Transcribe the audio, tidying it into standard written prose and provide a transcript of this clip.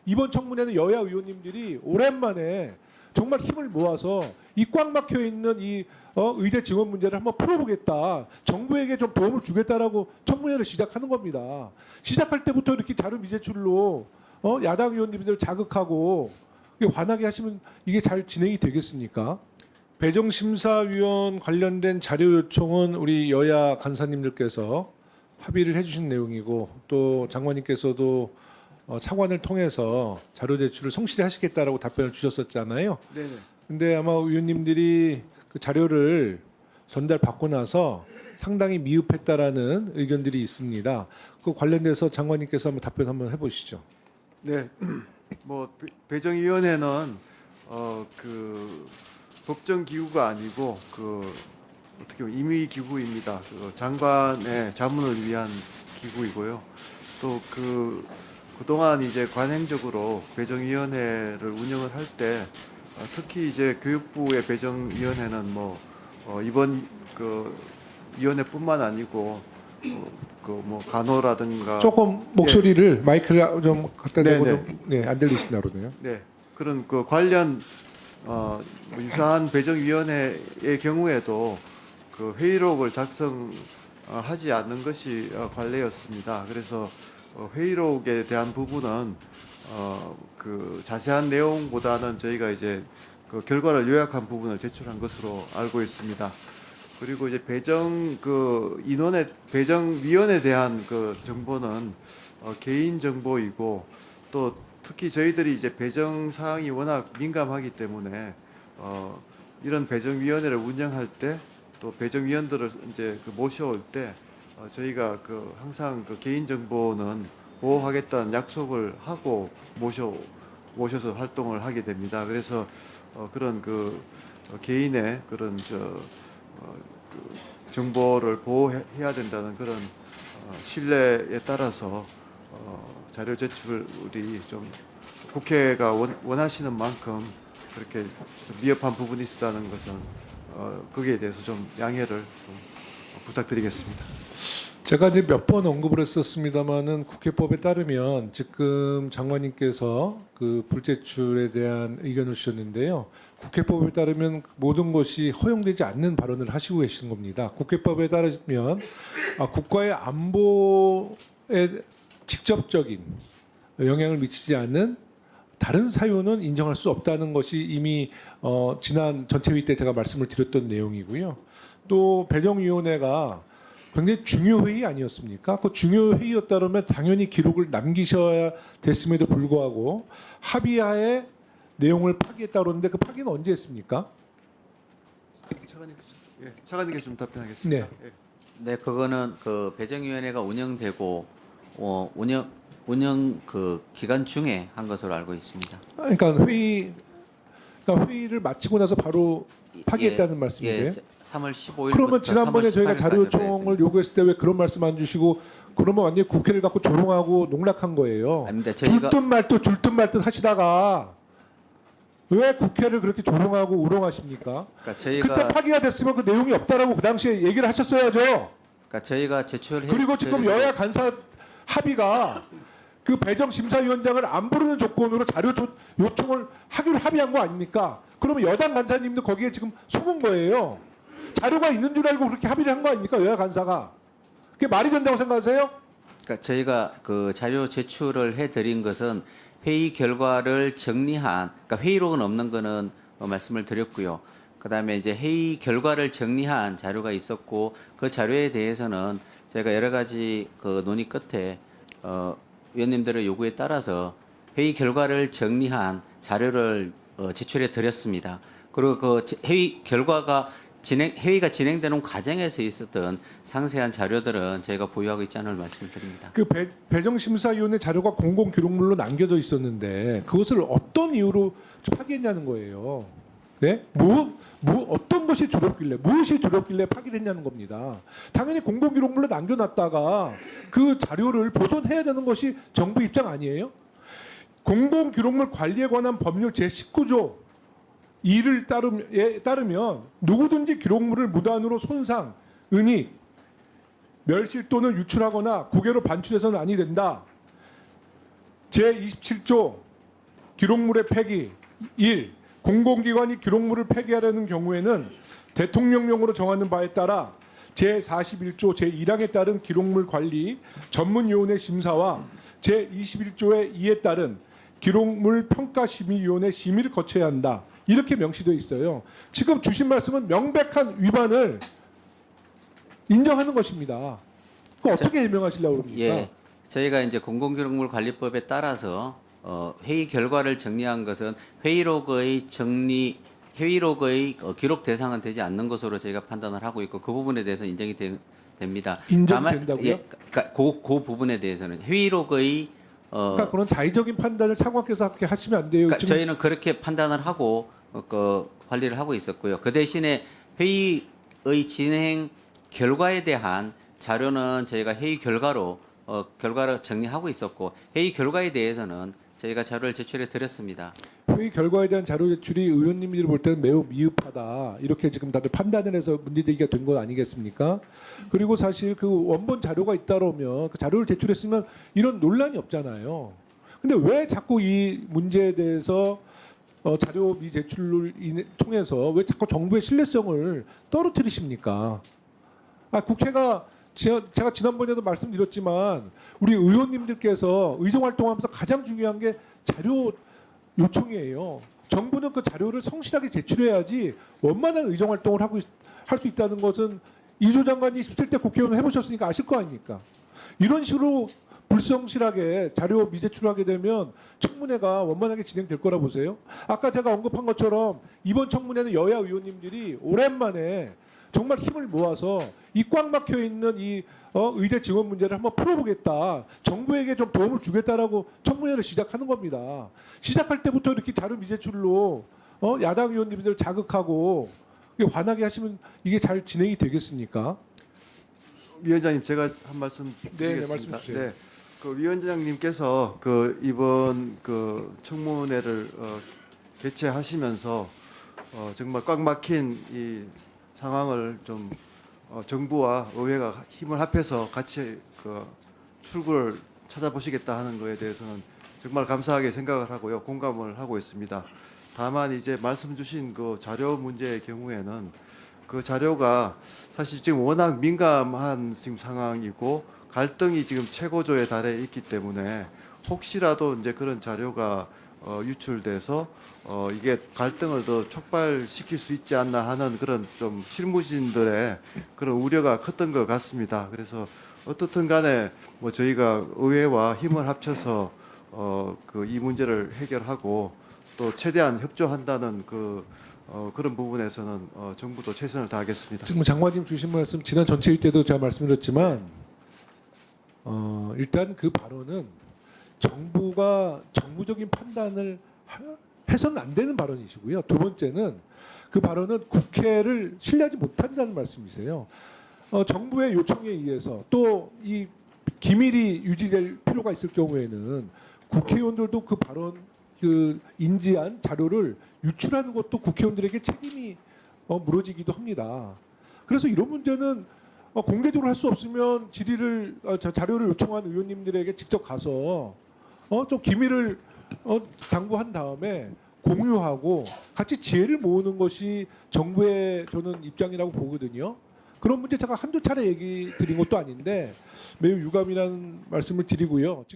이번 청문회는 여야 의원님들이 오랜만에 정말 힘을 모아서 이 꽉 막혀 있는 이 의대 지원 문제를 한번 풀어보겠다. 정부에게 좀 도움을 주겠다라고 청문회를 시작하는 겁니다. 시작할 때부터 이렇게 자료 미제출로 야당 의원님들 자극하고 화나게 하시면 이게 잘 진행이 되겠습니까? 배정심사위원 관련된 자료 요청은 우리 여야 간사님들께서 합의를 해주신 내용이고 또 장관님께서도 차관을 통해서 자료 제출을 성실히 하시겠다라고 답변을 주셨었잖아요. 네네. 근데 아마 의원님들이 그 자료를 전달받고 나서 상당히 미흡했다라는 의견들이 있습니다. 그 관련돼서 장관님께서 한번 답변 한번 해보시죠. 네. 뭐 배정위원회는 그 법정 기구가 아니고 그 어떻게 보면 임의 기구입니다. 그 장관의 자문을 위한 기구이고요. 또 그동안 이제 관행적으로 배정위원회를 운영을 할 때 특히 이제 교육부의 배정위원회는 뭐 이번 그 위원회뿐만 아니고 그 뭐 간호라든가 조금 목소리를 마이크를 좀 갖다 대고 네네. 좀, 네, 안 들리신다 그러네요. 네, 그런 그 관련 유사한 배정위원회의 경우에도 그 회의록을 작성하지 않는 것이 관례였습니다. 그래서 회의록에 대한 부분은 그 자세한 내용보다는 저희가 이제 그 결과를 요약한 부분을 제출한 것으로 알고 있습니다. 그리고 이제 배정위원에 대한 그 정보는 개인 정보이고 또 특히 저희들이 이제 배정 사항이 워낙 민감하기 때문에 이런 배정위원회를 운영할 때 또 배정위원들을 이제 그 모셔올 때 저희가 그 항상 그 개인 정보는 보호하겠다는 약속을 하고 모셔서 활동을 하게 됩니다. 그래서 그런 그 개인의 그런 그 정보를 보호해야 된다는 그런 신뢰에 따라서 자료 제출이 좀 국회가 원하시는 만큼 그렇게 좀 미흡한 부분이 있었다는 것은 거기에 대해서 좀 양해를 좀 부탁드리겠습니다. 제가 이제 몇 번 언급을 했었습니다만은 국회법에 따르면 지금 장관님께서 그 불제출에 대한 의견을 주셨는데요. 국회법에 따르면 모든 것이 허용되지 않는 발언을 하시고 계신 겁니다. 국회법에 따르면 국가의 안보에 직접적인 영향을 미치지 않는 다른 사유는 인정할 수 없다는 것이 이미 지난 전체회의 때 제가 말씀을 드렸던 내용이고요. 또 배정위원회가 굉장히 중요 회의 아니었습니까? 그 중요 회의였다면 당연히 기록을 남기셔야 됐음에도 불구하고 합의하에 내용을 파기했다 그러는데 그 파기는 언제 했습니까? 차관님께서 좀 답변하겠습니다. 네. 예. 네, 그거는 그 배정위원회가 운영되고 운영 그 기간 중에 한 것으로 알고 있습니다. 그러니까 회의를 마치고 나서 바로 파기했다는 말씀이세요? 3월 15일부터 그러면 지난번에 저희가 자료 요청을 요구했을 때 왜 그런 말씀 안 주시고 그러면 완전히 국회를 갖고 조롱하고 농락한 거예요. 아닙니다. 저희가 줄 듯 말 듯 하시다가 왜 국회를 그렇게 조롱하고 우롱하십니까? 그러니까 저희가 그때 파기가 됐으면 그 내용이 없다라고 그 당시에 얘기를 하셨어야죠. 그러니까 저희가 제출해 그리고 지금 여야 간사 합의가 그 배정심사위원장을 안 부르는 조건으로 자료 요청을 하기로 합의한 거 아닙니까? 그러면 여당 간사님도 거기에 지금 숨은 거예요. 자료가 있는 줄 알고 그렇게 합의를 한 거 아닙니까? 여야 간사가. 그게 말이 된다고 생각하세요? 그러니까 저희가 그 자료 제출을 해드린 것은 회의 결과를 정리한, 그러니까 회의록은 없는 거는 말씀을 드렸고요. 그다음에 이제 회의 결과를 정리한 자료가 있었고 그 자료에 대해서는 저희가 여러 가지 그 논의 끝에 위원님들의 요구에 따라서 회의 결과를 정리한 자료를 제출해 드렸습니다. 그리고 그 회의가 진행되는 과정에서 있었던 상세한 자료들은 저희가 보유하고 있지 않을 말씀드립니다. 그 배정심사위원회 자료가 공공기록물로 남겨져 있었는데 그것을 어떤 이유로 파기했냐는 거예요. 네? 어떤 것이 두렵길래, 무엇이 두렵길래 파기했냐는 겁니다. 당연히 공공기록물로 남겨놨다가 그 자료를 보존해야 되는 것이 정부 입장 아니에요? 공공기록물 관리에 관한 법률 제19조 2를 따르면 누구든지 기록물을 무단으로 손상, 은닉, 멸실 또는 유출하거나 국외로 반출해서는 아니 된다. 제27조 기록물의 폐기 1. 공공기관이 기록물을 폐기하려는 경우에는 대통령령으로 정하는 바에 따라 제41조 제1항에 따른 기록물 관리 전문위원회 심사와 제21조의 2에 따른 기록물 평가심의위원회 심의를 거쳐야 한다. 이렇게 명시되어 있어요. 지금 주신 말씀은 명백한 위반을 인정하는 것입니다. 그 어떻게 해명하시려고 합니까? 예, 저희가 이제 공공기록물 관리법에 따라서 회의 결과를 정리한 것은 회의록의 기록 대상은 되지 않는 것으로 저희가 판단을 하고 있고 그 부분에 대해서 인정이 됩니다. 인정된다고요? 예, 그러니까 그 부분에 대해서는 회의록의 그러니까 그런 자의적인 판단을 차관께서 그렇게 하시면 안 돼요. 그러니까 지금 저희는 그렇게 판단을 하고 관리를 하고 있었고요. 그 대신에 회의의 진행 결과에 대한 자료는 저희가 회의 결과로 정리하고 있었고 회의 결과에 대해서는 저희가 자료를 제출해 드렸습니다. 회의 결과에 대한 자료 제출이 의원님들이 볼 때는 매우 미흡하다. 이렇게 지금 다들 판단을 해서 문제 제기가 된 것 아니겠습니까? 그리고 사실 그 원본 자료가 있다라면 그 자료를 제출했으면 이런 논란이 없잖아요. 근데 왜 자꾸 이 문제에 대해서 자료 미제출을 통해서 왜 자꾸 정부의 신뢰성을 떨어뜨리십니까? 국회가 제가 지난번에도 말씀드렸지만 우리 의원님들께서 의정 활동하면서 가장 중요한 게 자료 요청이에요. 정부는 그 자료를 성실하게 제출해야지 원만한 의정 활동을 할 수 있다는 것은 이조 장관이 있을 때 국회의원 해보셨으니까 아실 거 아닙니까? 이런 식으로 불성실하게 자료 미제출하게 되면 청문회가 원만하게 진행될 거라 보세요. 아까 제가 언급한 것처럼 이번 청문회는 여야 의원님들이 오랜만에 정말 힘을 모아서 이 꽉 막혀 있는 이 의대 증원 문제를 한번 풀어보겠다. 정부에게 좀 도움을 주겠다라고 청문회를 시작하는 겁니다. 시작할 때부터 이렇게 자료 미제출로 야당 의원님들 자극하고 화나게 하시면 이게 잘 진행이 되겠습니까? 위원장님 제가 한 말씀 드리겠습니다. 네, 말씀 주세요. 네, 그 위원장님께서 그 이번 그 청문회를 개최하시면서 정말 꽉 막힌 이 상황을 좀 정부와 의회가 힘을 합해서 같이 그 출구를 찾아보시겠다 하는 거에 대해서는 정말 감사하게 생각을 하고요, 공감을 하고 있습니다. 다만 이제 말씀 주신 그 자료 문제의 경우에는 그 자료가 사실 지금 워낙 민감한 지금 상황이고 갈등이 지금 최고조에 달해 있기 때문에 혹시라도 이제 그런 자료가 유출돼서 이게 갈등을 더 촉발시킬 수 있지 않나 하는 그런 좀 실무진들의 그런 우려가 컸던 것 같습니다. 그래서 어떻든 간에 뭐 저희가 의회와 힘을 합쳐서 그 이 문제를 해결하고 또 최대한 협조한다는 그런 부분에서는 정부도 최선을 다하겠습니다. 지금 장관님 주신 말씀 지난 전체회 때도 제가 말씀드렸지만 일단 그 발언은 정부가 정무적인 판단을 해서는 안 되는 발언이시고요. 두 번째는 그 발언은 국회를 신뢰하지 못한다는 말씀이세요. 정부의 요청에 의해서 또 이 기밀이 유지될 필요가 있을 경우에는 국회의원들도 그 발언 그 인지한 자료를 유출하는 것도 국회의원들에게 책임이 물어지기도 합니다. 그래서 이런 문제는 공개적으로 할 수 없으면 질의를 자료를 요청한 의원님들에게 직접 가서 또 기밀을 당부한 다음에 공유하고 같이 지혜를 모으는 것이 정부의 저는 입장이라고 보거든요. 그런 문제 제가 한두 차례 얘기 드린 것도 아닌데 매우 유감이라는 말씀을 드리고요. 지금